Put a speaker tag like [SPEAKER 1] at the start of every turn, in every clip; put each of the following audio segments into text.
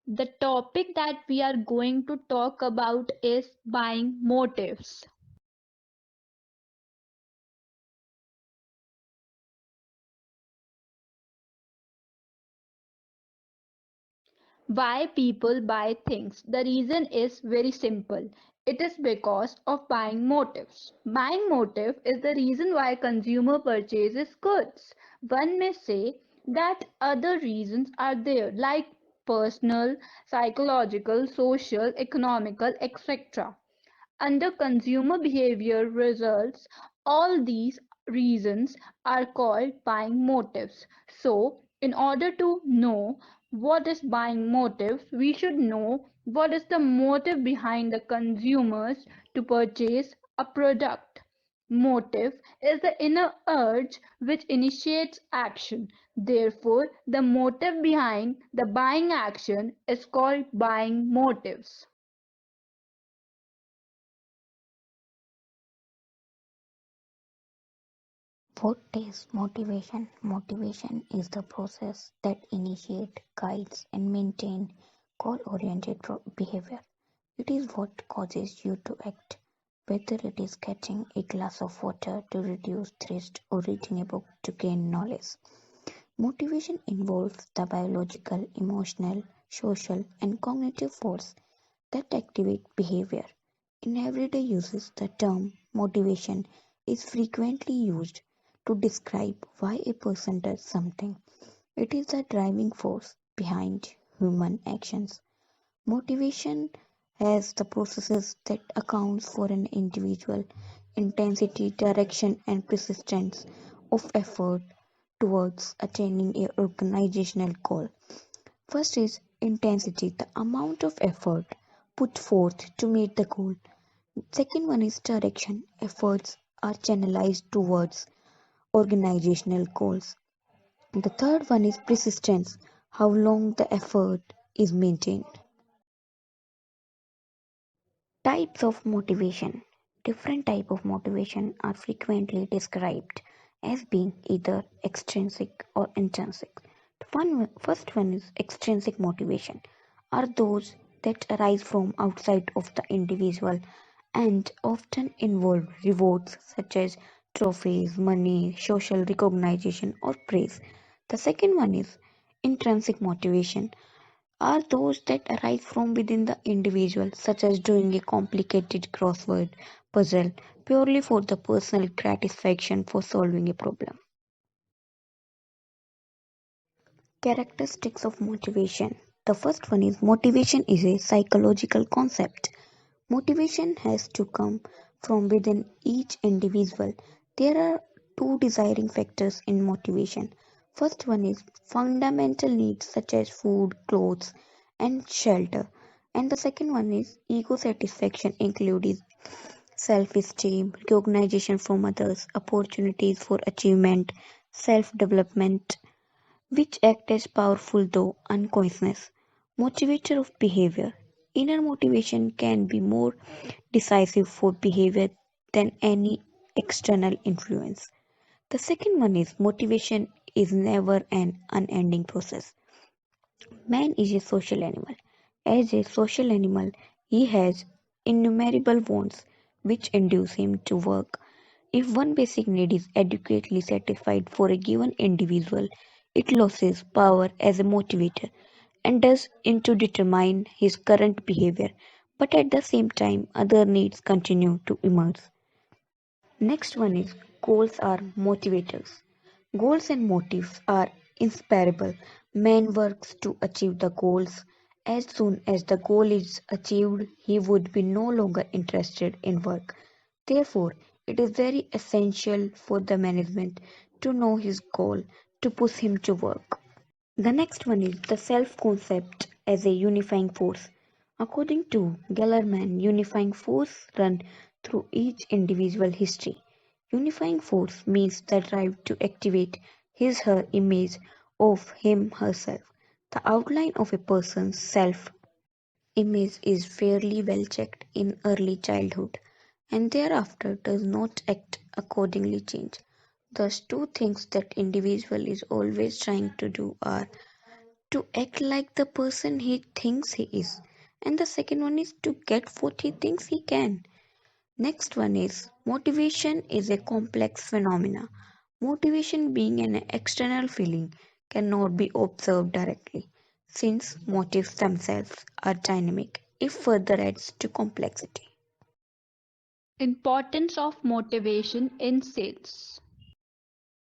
[SPEAKER 1] The topic that we are going to talk about is buying motives. Why people buy things? The reason is very simple. It is because of buying motives. Buying motive is the reason why consumer purchases goods. One may say that other reasons are there like personal, psychological, social, economical, etc. Under consumer behavior results, all these reasons are called buying motives. So, in order to know what is buying motives, we should know what is the motive behind the consumers to purchase a product. Motive is the inner urge which initiates action. Therefore, the motive behind the buying action is called buying motives.
[SPEAKER 2] What is motivation? Motivation is the process that initiates, guides, and maintains goal-oriented behavior. It is what causes you to act, whether it is getting a glass of water to reduce thirst or reading a book to gain knowledge. Motivation involves the biological, emotional, social, and cognitive force that activate behavior. In everyday uses, the term motivation is frequently used to describe why a person does something. It is the driving force behind human actions. Motivation has the processes that accounts for an individual intensity, direction, and persistence of effort towards attaining a organizational goal. First is intensity, the amount of effort put forth to meet the goal. Second one is direction, efforts are channelized towards organizational goals. The third one is persistence, how long the effort is maintained. Types of motivation. Different type of motivation are frequently described as being either extrinsic or intrinsic. First one is extrinsic motivation, are those that arise from outside of the individual and often involve rewards such as trophies, money, social recognition, or praise. The second one is intrinsic motivation, are those that arise from within the individual, such as doing a complicated crossword puzzle purely for the personal gratification for solving a problem. Characteristics of motivation. The first one is motivation is a psychological concept. Motivation has to come from within each individual. There are two desiring factors in motivation. First one is fundamental needs such as food, clothes, and shelter. And the second one is ego satisfaction, including self esteem, recognition from others, opportunities for achievement, self development, which act as powerful though unconscious motivator of behavior. Inner motivation can be more decisive for behavior than any external influence. The second one is motivation is never an unending process. Man is a social animal. As a social animal, he has innumerable wants which induce him to work. If one basic need is adequately satisfied for a given individual, it loses power as a motivator and does into determine his current behavior, but at the same time other needs continue to emerge. Next one is goals are motivators. Goals and motives are inseparable. Man works to achieve the goals. As soon as the goal is achieved, he would be no longer interested in work. Therefore, it is very essential for the management to know his goal to push him to work. The next one is the self concept as a unifying force. According to Gellerman, unifying force run through each individual history. Unifying force means the drive to activate his/her image of him/herself. The outline of a person's self image is fairly well checked in early childhood and thereafter does not act accordingly change. Thus two things that individual is always trying to do are to act like the person he thinks he is, and the second one is to get what he thinks he can. Next one is motivation is a complex phenomena. Motivation being an external feeling cannot be observed directly since motives themselves are dynamic. It further adds to complexity.
[SPEAKER 1] Importance of motivation in sales.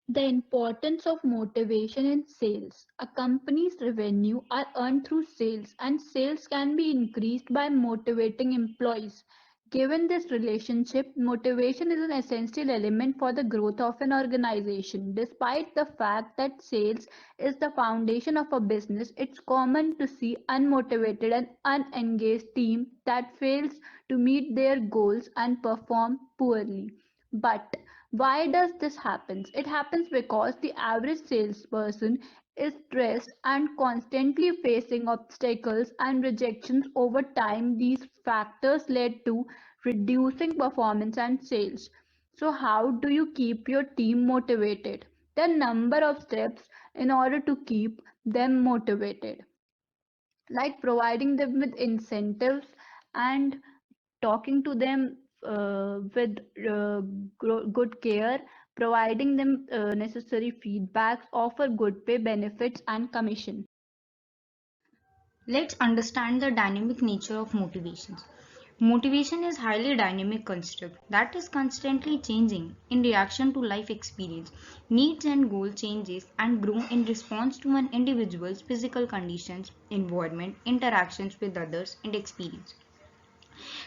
[SPEAKER 1] The importance of motivation in sales. A company's revenue are earned through sales, and sales can be increased by motivating employees. Given this relationship, motivation is an essential element for the growth of an organization. Despite the fact that sales is the foundation of a business, it's common to see unmotivated and unengaged team that fails to meet their goals and perform poorly. But why does this happen? It happens because the average salesperson is stressed and constantly facing obstacles and rejections over time. These factors led to reducing performance and sales. So, how do you keep your team motivated? The number of steps in order to keep them motivated, like providing them with incentives and talking to them with good care, providing them necessary feedbacks, offer good pay, benefits, and commission.
[SPEAKER 3] Let's understand the dynamic nature of motivations. Motivation is highly dynamic construct that is constantly changing in reaction to life experience. Needs and goal changes and grow in response to an individual's physical conditions, environment, interactions with others, and experience.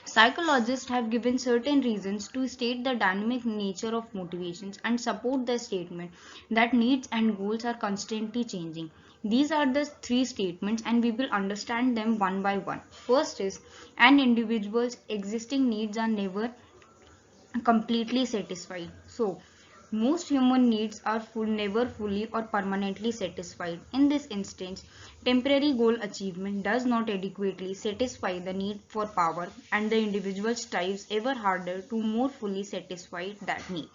[SPEAKER 3] Psychologists have given certain reasons to state the dynamic nature of motivations and support the statement that needs and goals are constantly changing. These are the three statements and we will understand them one by one. First is an individual's existing needs are never completely satisfied. So, most human needs are never fully or permanently satisfied. In this instance, temporary goal achievement does not adequately satisfy the need for power, and the individual strives ever harder to more fully satisfy that need.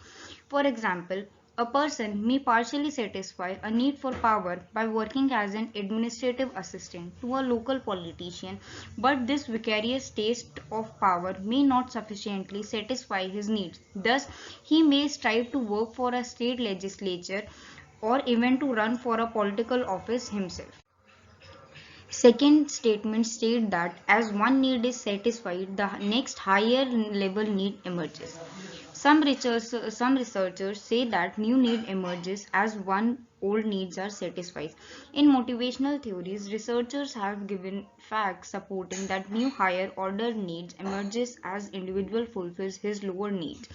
[SPEAKER 3] For example, a person may partially satisfy a need for power by working as an administrative assistant to a local politician, but this vicarious taste of power may not sufficiently satisfy his needs. Thus, he may strive to work for a state legislature or even to run for a political office himself. Second statement state that as one need is satisfied, the next higher level need emerges. Some researchers say that new need emerges as one old needs are satisfied. In motivational theories, researchers have given facts supporting that new higher order needs emerges as individual fulfills his lower needs.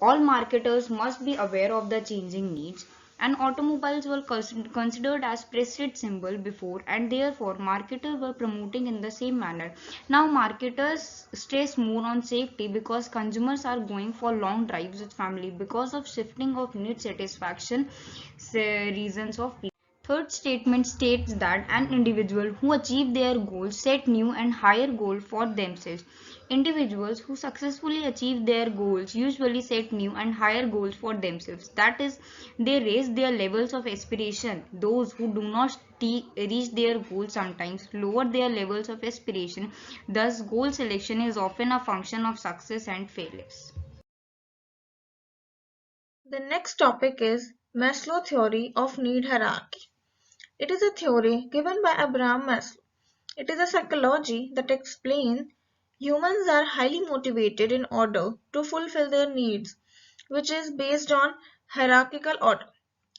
[SPEAKER 3] All marketers must be aware of the changing needs, and automobiles were considered as prestige symbol before, and therefore marketers were promoting in the same manner. Now marketers stress more on safety because consumers are going for long drives with family because of shifting of need satisfaction reasons of people. Third statement states that an individual who achieve their goals set new and higher goal for themselves. Individuals who successfully achieve their goals usually set new and higher goals for themselves. That is, they raise their levels of aspiration. Those who do not reach their goals sometimes lower their levels of aspiration. Thus, goal selection is often a function of success and failures.
[SPEAKER 4] The next topic is Maslow theory of need hierarchy. It is a theory given by Abraham Maslow. It is a psychology that explains humans are highly motivated in order to fulfill their needs, which is based on hierarchical order.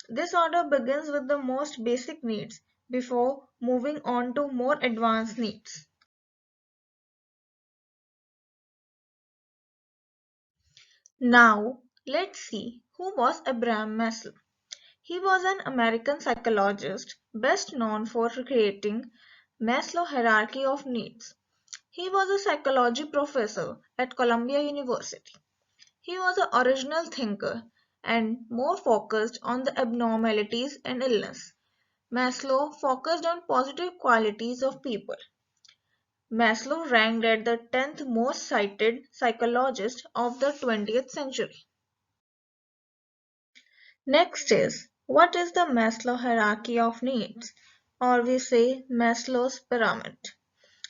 [SPEAKER 4] This order begins with the most basic needs before moving on to more advanced needs. Now, let's see who was Abraham Maslow. He was an American psychologist best known for creating Maslow hierarchy of needs. He was a psychology professor at Columbia University. He was an original thinker and more focused on the abnormalities and illness. Maslow focused on positive qualities of people. Maslow ranked as the 10th most cited psychologist of the 20th century. Next is, what is the Maslow hierarchy of needs? or we say Maslow's pyramid.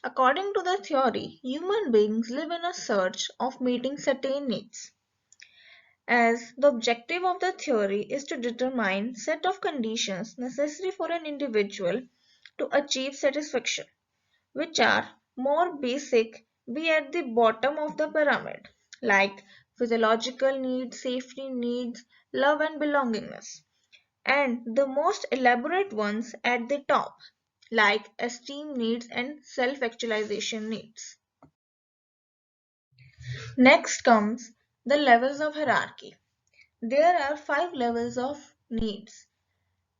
[SPEAKER 4] According to the theory, human beings live in a search of meeting certain needs. As the objective of the theory is to determine set of conditions necessary for an individual to achieve satisfaction, which are more basic, be at the bottom of the pyramid, like physiological needs, safety needs, love and belongingness, and the most elaborate ones at the top, like esteem needs and self-actualization needs. Next comes the levels of hierarchy. There are 5 levels of needs.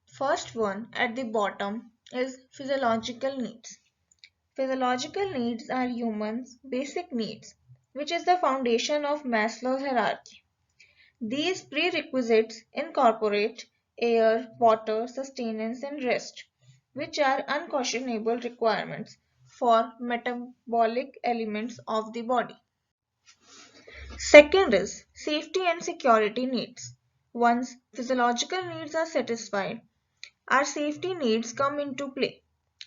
[SPEAKER 4] First one at the bottom is physiological needs. Physiological needs are humans' basic needs, which is the foundation of Maslow's hierarchy. These prerequisites incorporate air, water, sustenance, and rest, which are unquestionable requirements for metabolic elements of the body. Second is safety and security needs. Once physiological needs are satisfied, our safety needs come into play.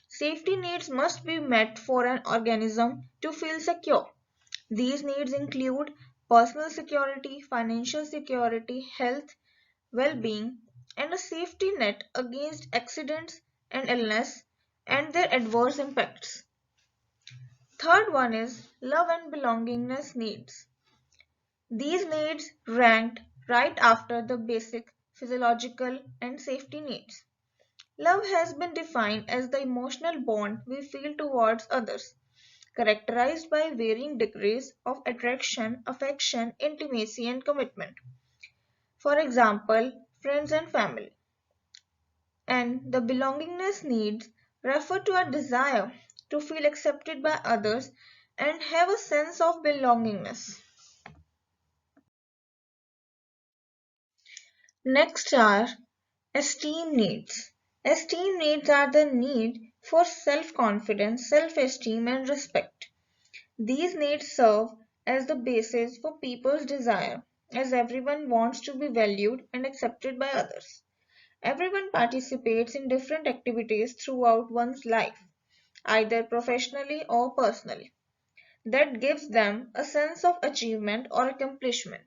[SPEAKER 4] Safety needs must be met for an organism to feel secure. These needs include personal security, financial security, health, well-being, and a safety net against accidents and illness and their adverse impacts. Third one is love and belongingness needs. These needs ranked right after the basic physiological and safety needs. Love has been defined as the emotional bond we feel towards others, characterized by varying degrees of attraction, affection, intimacy, and commitment. For example, friends and family. And the belongingness needs refer to a desire to feel accepted by others and have a sense of belongingness. Next are esteem needs. Esteem needs are the need for self-confidence, self-esteem, and respect. These needs serve as the basis for people's desire, as everyone wants to be valued and accepted by others. Everyone participates in different activities throughout one's life, either professionally or personally. That gives them a sense of achievement or accomplishment.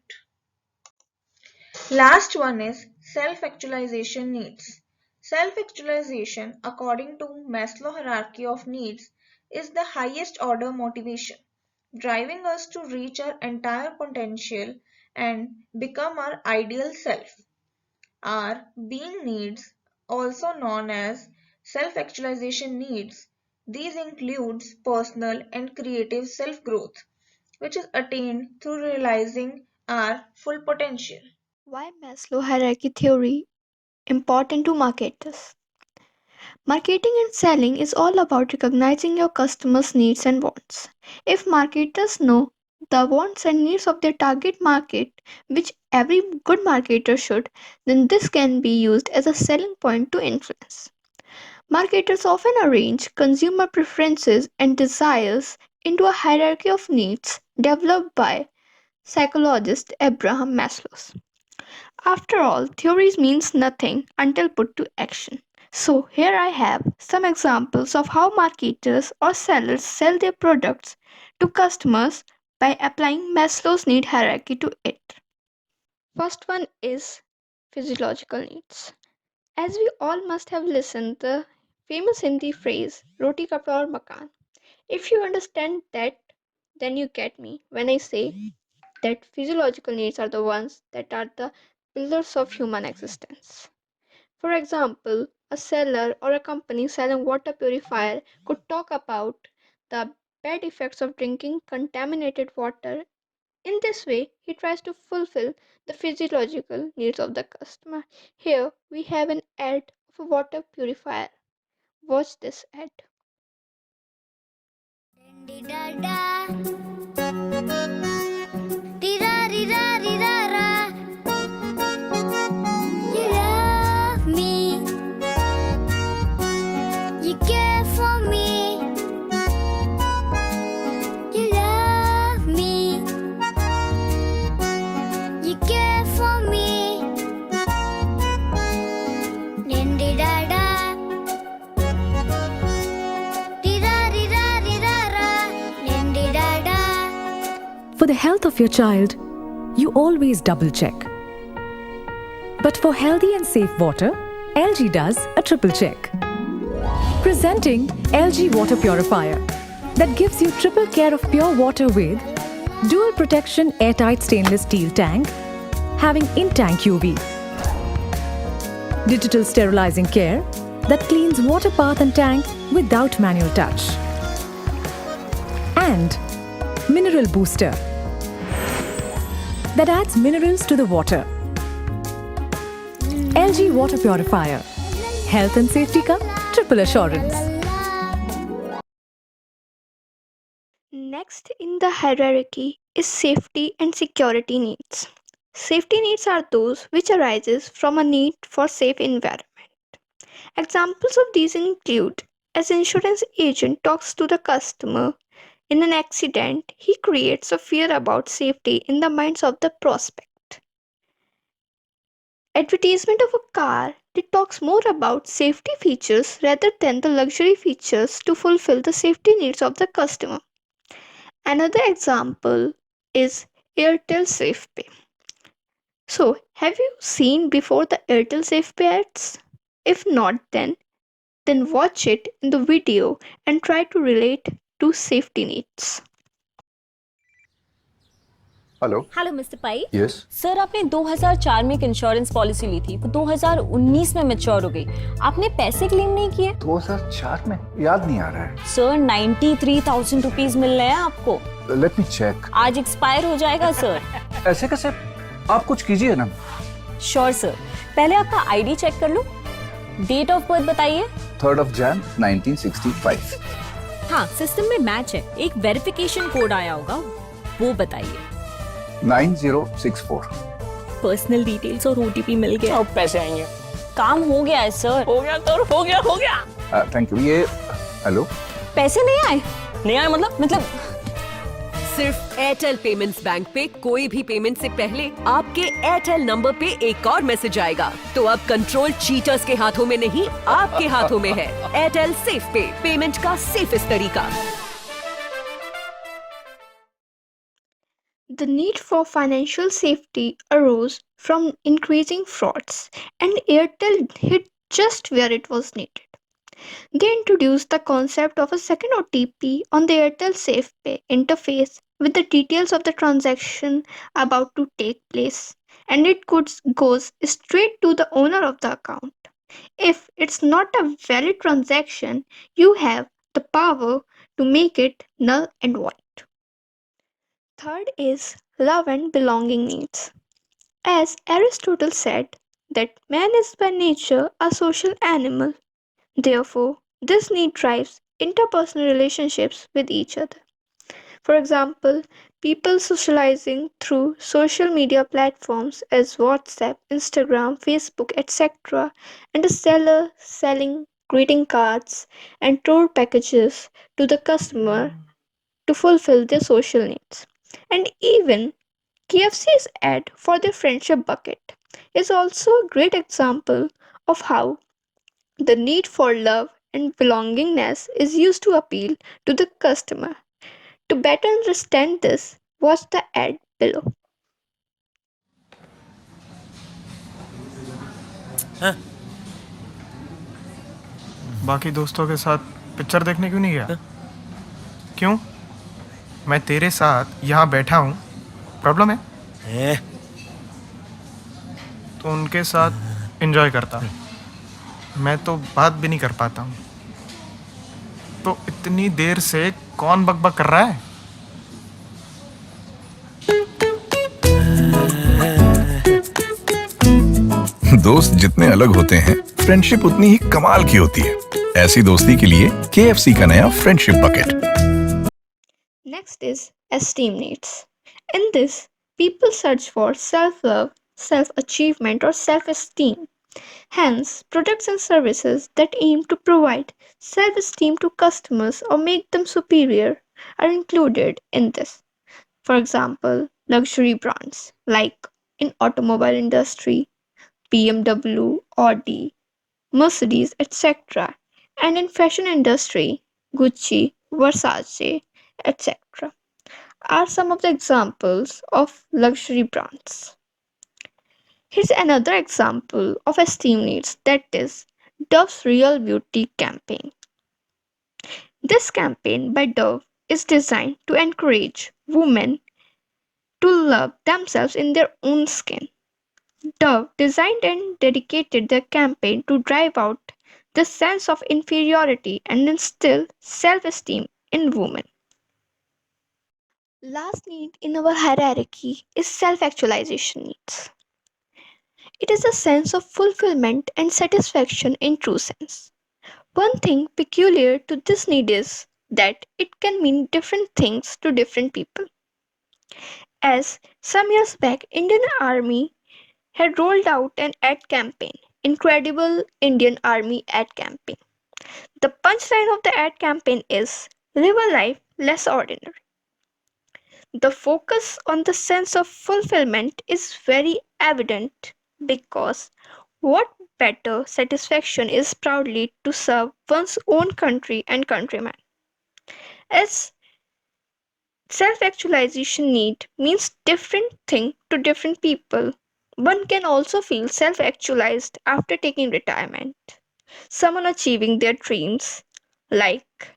[SPEAKER 4] Last one is self-actualization needs. Self-actualization, according to Maslow hierarchy of needs, is the highest order motivation, driving us to reach our entire potential and become our ideal self. Our being needs, also known as self-actualization needs, these includes personal and creative self-growth, which is attained through realizing our full potential.
[SPEAKER 5] Why Maslow hierarchy theory important to marketers? Marketing and selling is all about recognizing your customers' needs and wants. If marketers know the wants and needs of their target market, which every good marketer should, then this can be used as a selling point to influence. Marketers often arrange consumer preferences and desires into a hierarchy of needs developed by psychologist Abraham Maslow. After all, theories means nothing until put to action. So here I have some examples of how marketers or sellers sell their products to customers by applying Maslow's need hierarchy to it. First one is physiological needs. As we all must have listened the famous Hindi phrase roti kapda aur makan. If you understand that, then you get me when I say that physiological needs are the ones that are the pillars of human existence. For example, a seller or a company selling water purifier could talk about the bad effects of drinking contaminated water. In this way, he tries to fulfill the physiological needs of the customer. Here we have an ad of a water purifier. Watch this ad.
[SPEAKER 6] You love me, you care for me. You love me, you care for me. Dindi da da,
[SPEAKER 7] For the health of your child, you always double check. But for healthy and safe water, LG does a triple check. Presenting LG Water Purifier that gives you triple care of pure water with dual protection airtight stainless steel tank having in-tank UV, digital sterilizing care that cleans water path and tank without manual touch, and mineral booster that adds minerals to the water. LG Water Purifier, health and safety ka triple assurance.
[SPEAKER 5] Next in the hierarchy is safety and security needs. Safety needs are those which arises from a need for safe environment. Examples of these include as insurance agent talks to the customer in an accident, he creates a fear about safety in the minds of the prospect. Advertisement of a car that talks more about safety features rather than the luxury features to fulfill the safety needs of the customer. Another example is Airtel SafePay. So, have you seen before the Airtel SafePay ads? If not, then watch it in the video and try to relate to safety needs.
[SPEAKER 8] Hello
[SPEAKER 9] hello mister pi.
[SPEAKER 8] Yes
[SPEAKER 9] sir आपने 2004 में एक insurance policy ली थी, वो 2019 में mature हो गई। आपने पैसे क्लेम नहीं किए।
[SPEAKER 8] 2004 में याद नहीं आ रहा है।
[SPEAKER 9] सर 93,000 रुपीज मिल रहे हैं आपको।
[SPEAKER 8] Let me check.
[SPEAKER 9] आज एक्सपायर हो जाएगा सर।
[SPEAKER 8] ऐसे कैसे? आप कुछ कीजिए ना।
[SPEAKER 9] श्योर सर, पहले आपका आईडी चेक कर लो। डेट ऑफ बर्थ बताइए।
[SPEAKER 8] 3rd of Jan 1965।
[SPEAKER 9] हाँ, सिस्टम में मैच है। एक वेरिफिकेशन कोड आया होगा, वो बताइए।
[SPEAKER 8] 9064।
[SPEAKER 9] पर्सनल डिटेल्स और ओटीपी मिल गया।
[SPEAKER 10] अब पैसे आएंगे।
[SPEAKER 9] काम हो गया है सर।
[SPEAKER 10] हो गया सर, हो गया।
[SPEAKER 8] Thank you. ये हेलो,
[SPEAKER 9] पैसे नहीं आए?
[SPEAKER 10] नहीं आए मतलब
[SPEAKER 11] सिर्फ एयरटेल पेमेंट्स बैंक पे कोई भी पेमेंट से पहले आपके एयरटेल नंबर पे एक और मैसेज आएगा। तो अब कंट्रोल चीटर्स के हाथों में नहीं, आपके हाथों में है। एयरटेल सेफ पे, पेमेंट का सेफेस्ट तरीका।
[SPEAKER 5] The need for financial safety arose from increasing frauds, and Airtel hit just where it was needed. They introduced the concept of a second OTP on the Airtel SafePay interface with the details of the transaction about to take place, and it goes straight to the owner of the account. If it's not a valid transaction, you have the power to make it null and void. Third is love and belonging needs. As Aristotle said, that man is by nature a social animal. Therefore, this need drives interpersonal relationships with each other. For example, people socializing through social media platforms as WhatsApp, Instagram, Facebook, etc., and a seller selling greeting cards and tour packages to the customer to fulfill their social needs. And even KFC's ad for their friendship bucket is also a great example of how the need for love and belongingness is used to appeal to the customer. To better understand this, watch the ad below.
[SPEAKER 12] बाकी दोस्तों के साथ picture देखने क्यों नहीं गया? क्यों? मैं तेरे साथ यहाँ बैठा हूँ, प्रॉब्लम है? तो उनके साथ एंजॉय करता। मैं तो बात भी नहीं कर पाता हूँ। तो इतनी देर से कौन बकबक कर रहा है?
[SPEAKER 13] दोस्त जितने अलग होते हैं, फ्रेंडशिप उतनी ही कमाल की होती है। ऐसी दोस्ती के लिए KFC का नया friendship bucket.
[SPEAKER 5] Next is esteem needs. In this, people search for self-love, self-achievement, or self-esteem. Hence, products and services that aim to provide self-esteem to customers or make them superior are included in this. For example, luxury brands like in automobile industry, BMW, Audi, Mercedes, etc. And in fashion industry, Gucci, Versace, etc. are some of the examples of luxury brands. Here's another example of esteem needs, that is Dove's Real Beauty campaign. This campaign by Dove is designed to encourage women to love themselves in their own skin. Dove designed and dedicated their campaign to drive out the sense of inferiority and instill self esteem in women. Last need in our hierarchy is self actualization needs. It is a sense of fulfillment and satisfaction in true sense. One thing peculiar to this need is that it can mean different things to different people. As some years back, Indian Army had rolled out an ad campaign, Incredible Indian Army ad campaign. The punchline of the ad campaign is live a life less ordinary. The focus on the sense of fulfillment is very evident because what better satisfaction is proudly to serve one's own country and countrymen. As self actualization need means different thing to different people. One can also feel self actualized after taking retirement. Someone achieving their dreams, like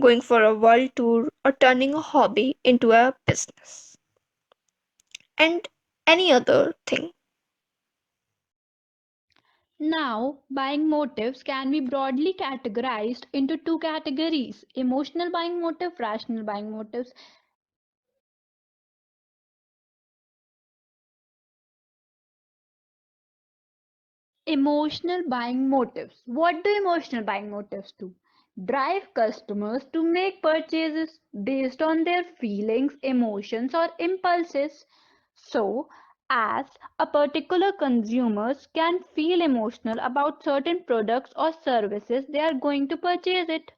[SPEAKER 5] going for a world tour or turning a hobby into a business, and any other thing.
[SPEAKER 1] Now, buying motives can be broadly categorized into two categories: emotional buying motive, rational buying motives. Emotional buying motives. What do emotional buying motives do? Drive customers to make purchases based on their feelings, emotions, or impulses. So, as a particular consumers can feel emotional about certain products or services, they are going to purchase it.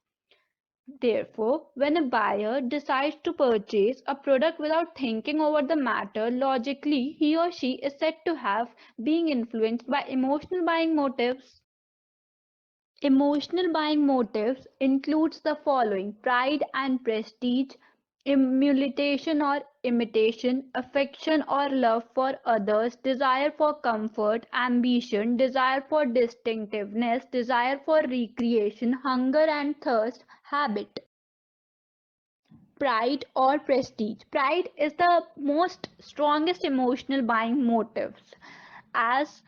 [SPEAKER 1] Therefore, when a buyer decides to purchase a product without thinking over the matter logically, he or she is said to have being influenced by emotional buying motives. Emotional buying motives includes the following: pride and prestige, emulation or imitation, affection or love for others, desire for comfort, ambition, desire for distinctiveness, desire for recreation, hunger and thirst, habit. Pride or prestige. Pride is the most strongest emotional buying motives, as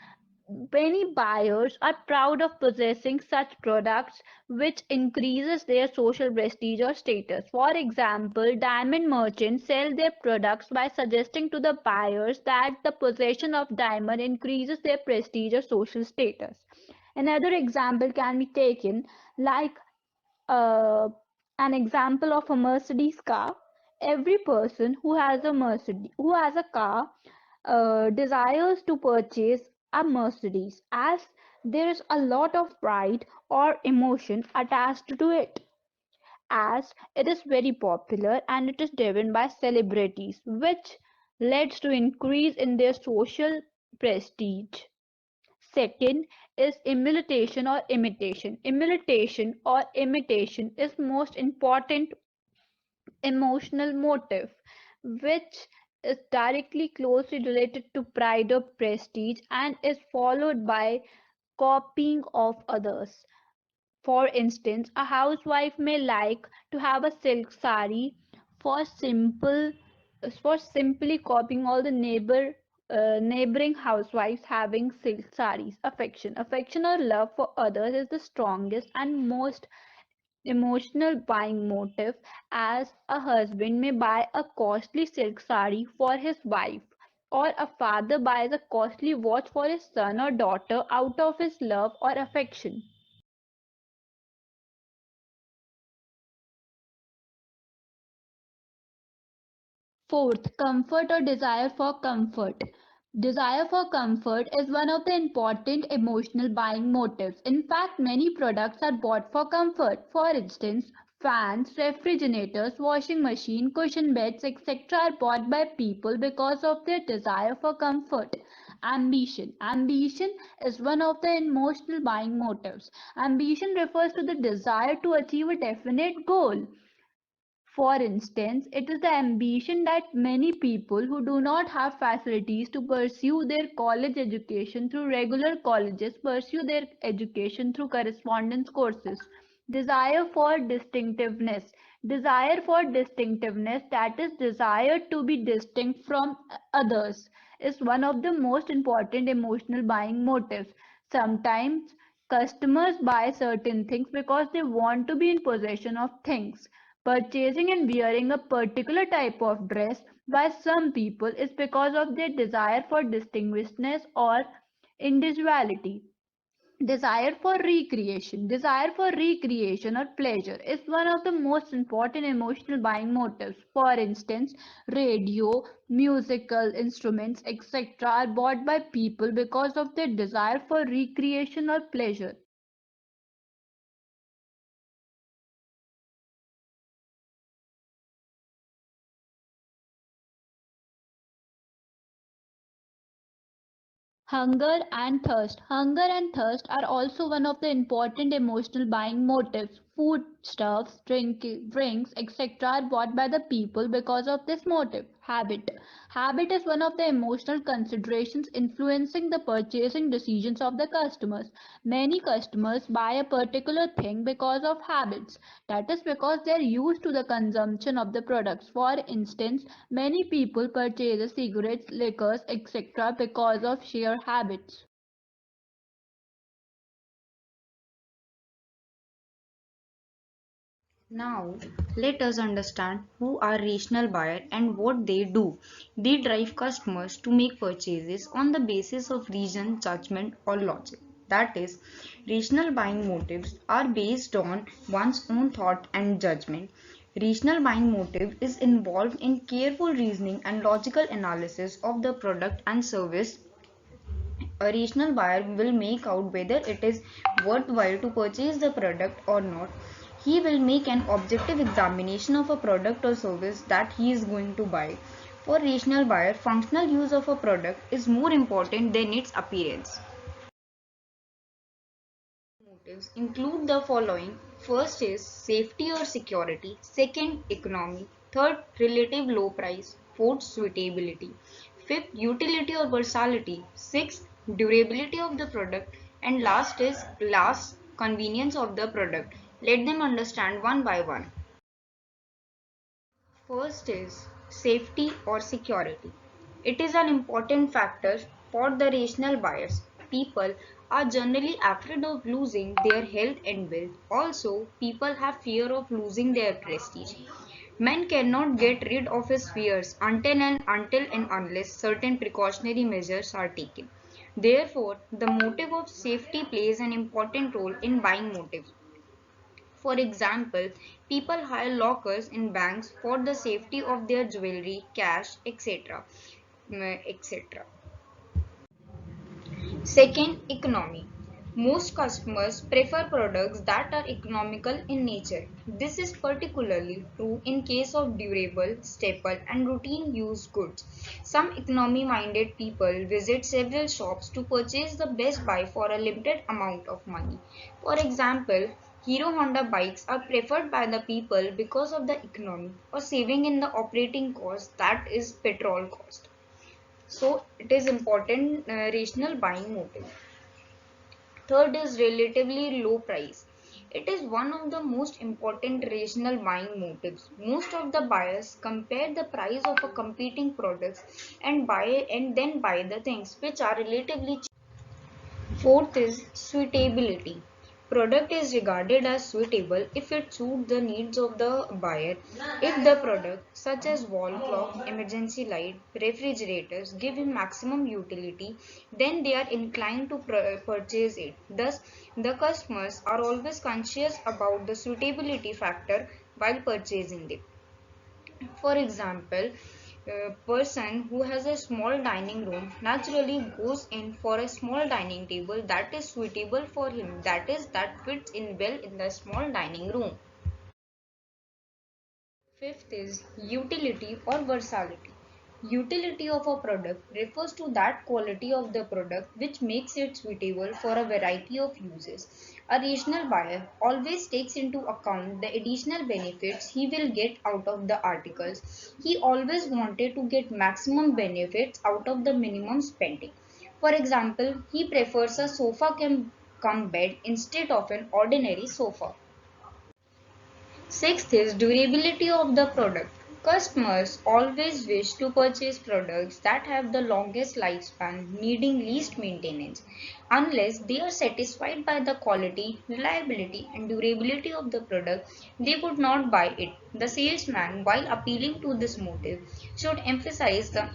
[SPEAKER 1] many buyers are proud of possessing such products which increases their social prestige or status. For example, diamond merchants sell their products by suggesting to the buyers that the possession of diamond increases their prestige or social status. Another example can be taken like uh, an example of a Mercedes car. Every person who has a car desires to purchase a Mercedes, as there is a lot of pride or emotion attached to it, as it is very popular and it is driven by celebrities, which leads to increase in their social prestige. Second is imitation or imitation. Imitation or imitation is most important emotional motive, which is directly closely related to pride or prestige and is followed by copying of others. For instance, a housewife may like to have a silk sari for simple for simply copying all the neighboring housewives having silk saris. Affection or love for others is the strongest and most emotional buying motive, as a husband may buy a costly silk sari for his wife, or a father buys a costly watch for his son or daughter out of his love or affection. Fourth, comfort or desire for comfort. Desire for comfort is one of the important emotional buying motives. In fact, many products are bought for comfort. For instance, fans, refrigerators, washing machine, cushion beds, etc. are bought by people because of their desire for comfort. Ambition. Ambition is one of the emotional buying motives. Ambition refers to the desire to achieve a definite goal. For instance, it is the ambition that many people who do not have facilities to pursue their college education through regular colleges pursue their education through correspondence courses. Desire for distinctiveness. Desire for distinctiveness, that is, desire to be distinct from others, is one of the most important emotional buying motives. Sometimes customers buy certain things because they want to be in possession of things. Purchasing and wearing a particular type of dress by some people is because of their desire for distinctiveness or individuality. Desire for recreation or pleasure is one of the most important emotional buying motives. For instance, radio, musical instruments, etc. are bought by people because of their desire for recreation or pleasure. Hunger and thirst. Hunger and thirst are also one of the important emotional buying motives. Foodstuffs, drinks, etc. are bought by the people because of this motive. Habit. Habit is one of the emotional considerations influencing the purchasing decisions of the customers. Many customers buy a particular thing because of habits. That is because they are used to the consumption of the products. For instance, many people purchase cigarettes, liquors, etc. because of sheer habits.
[SPEAKER 3] Now, let us understand who are rational buyers and what they do. They drive customers to make purchases on the basis of reason, judgment, or logic. That is, rational buying motives are based on one's own thought and judgment. Rational buying motive is involved in careful reasoning and logical analysis of the product and service. A rational buyer will make out whether it is worthwhile to purchase the product or not. He will make an objective examination of a product or service that he is going to buy. For rational buyer, functional use of a product is more important than its appearance. Motives include the following. First is safety or security. Second, economy. Third, relative low price. Fourth, suitability. Fifth, utility or versatility. Sixth, durability of the product. And last, convenience of the product. Let them understand one by one. First is safety or security. It is an important factor for the rational buyers. People are generally afraid of losing their health and wealth. Also, people have fear of losing their prestige. Man cannot get rid of his fears until and unless certain precautionary measures are taken. Therefore, the motive of safety plays an important role in buying motives. For example, people hire lockers in banks for the safety of their jewelry, cash, etc. etc. Second, economy. Most customers prefer products that are economical in nature. This is particularly true in case of durable, staple, and routine use goods. Some economy-minded people visit several shops to purchase the best buy for a limited amount of money. For example, Hero Honda bikes are preferred by the people because of the economy or saving in the operating cost, that is petrol cost. So it is important rational buying motive. Third is relatively low price. It is one of the most important rational buying motives. Most of the buyers compare the price of a competing products and then buy the things which are relatively cheap. Fourth is suitability. Product is regarded as suitable if it suits the needs of the buyer. If the product, such as wall clock, emergency light, refrigerators, give him maximum utility, then they are inclined to purchase it. Thus, the customers are always conscious about the suitability factor while purchasing it. For example, a person who has a small dining room naturally goes in for a small dining table that is suitable for him, that is, that fits in well in the small dining room. Fifth is utility or versatility. Utility of a product refers to that quality of the product which makes it suitable for a variety of uses. A rational buyer always takes into account the additional benefits he will get out of the articles. He always wanted to get maximum benefits out of the minimum spending. For example, he prefers a sofa cum bed instead of an ordinary sofa. Sixth is durability of the product. Customers always wish to purchase products that have the longest lifespan, needing least maintenance. Unless they are satisfied by the quality, reliability, and durability of the product, they would not buy it. The salesman, while appealing to this motive, should emphasize the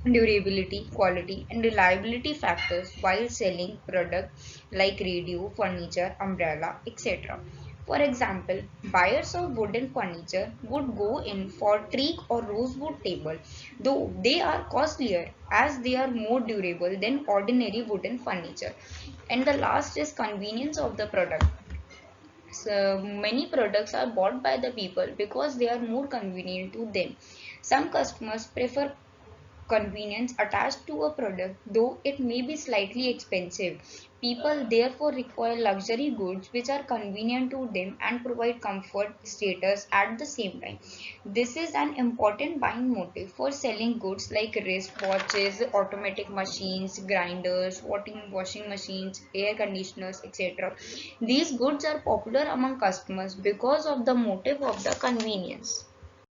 [SPEAKER 3] durability, quality, and reliability factors while selling products like radio, furniture, umbrella, etc. For example, buyers of wooden furniture would go in for teak or rosewood table, though they are costlier as they are more durable than ordinary wooden furniture. And the last is convenience of the product. So many products are bought by the people because they are more convenient to them. Some customers prefer convenience attached to a product, though it may be slightly expensive. People therefore require luxury goods which are convenient to them and provide comfort, status at the same time. This is an important buying motive for selling goods like wristwatches, automatic machines, grinders, washing machines, air conditioners, etc. These goods are popular among customers because of the motive of the convenience.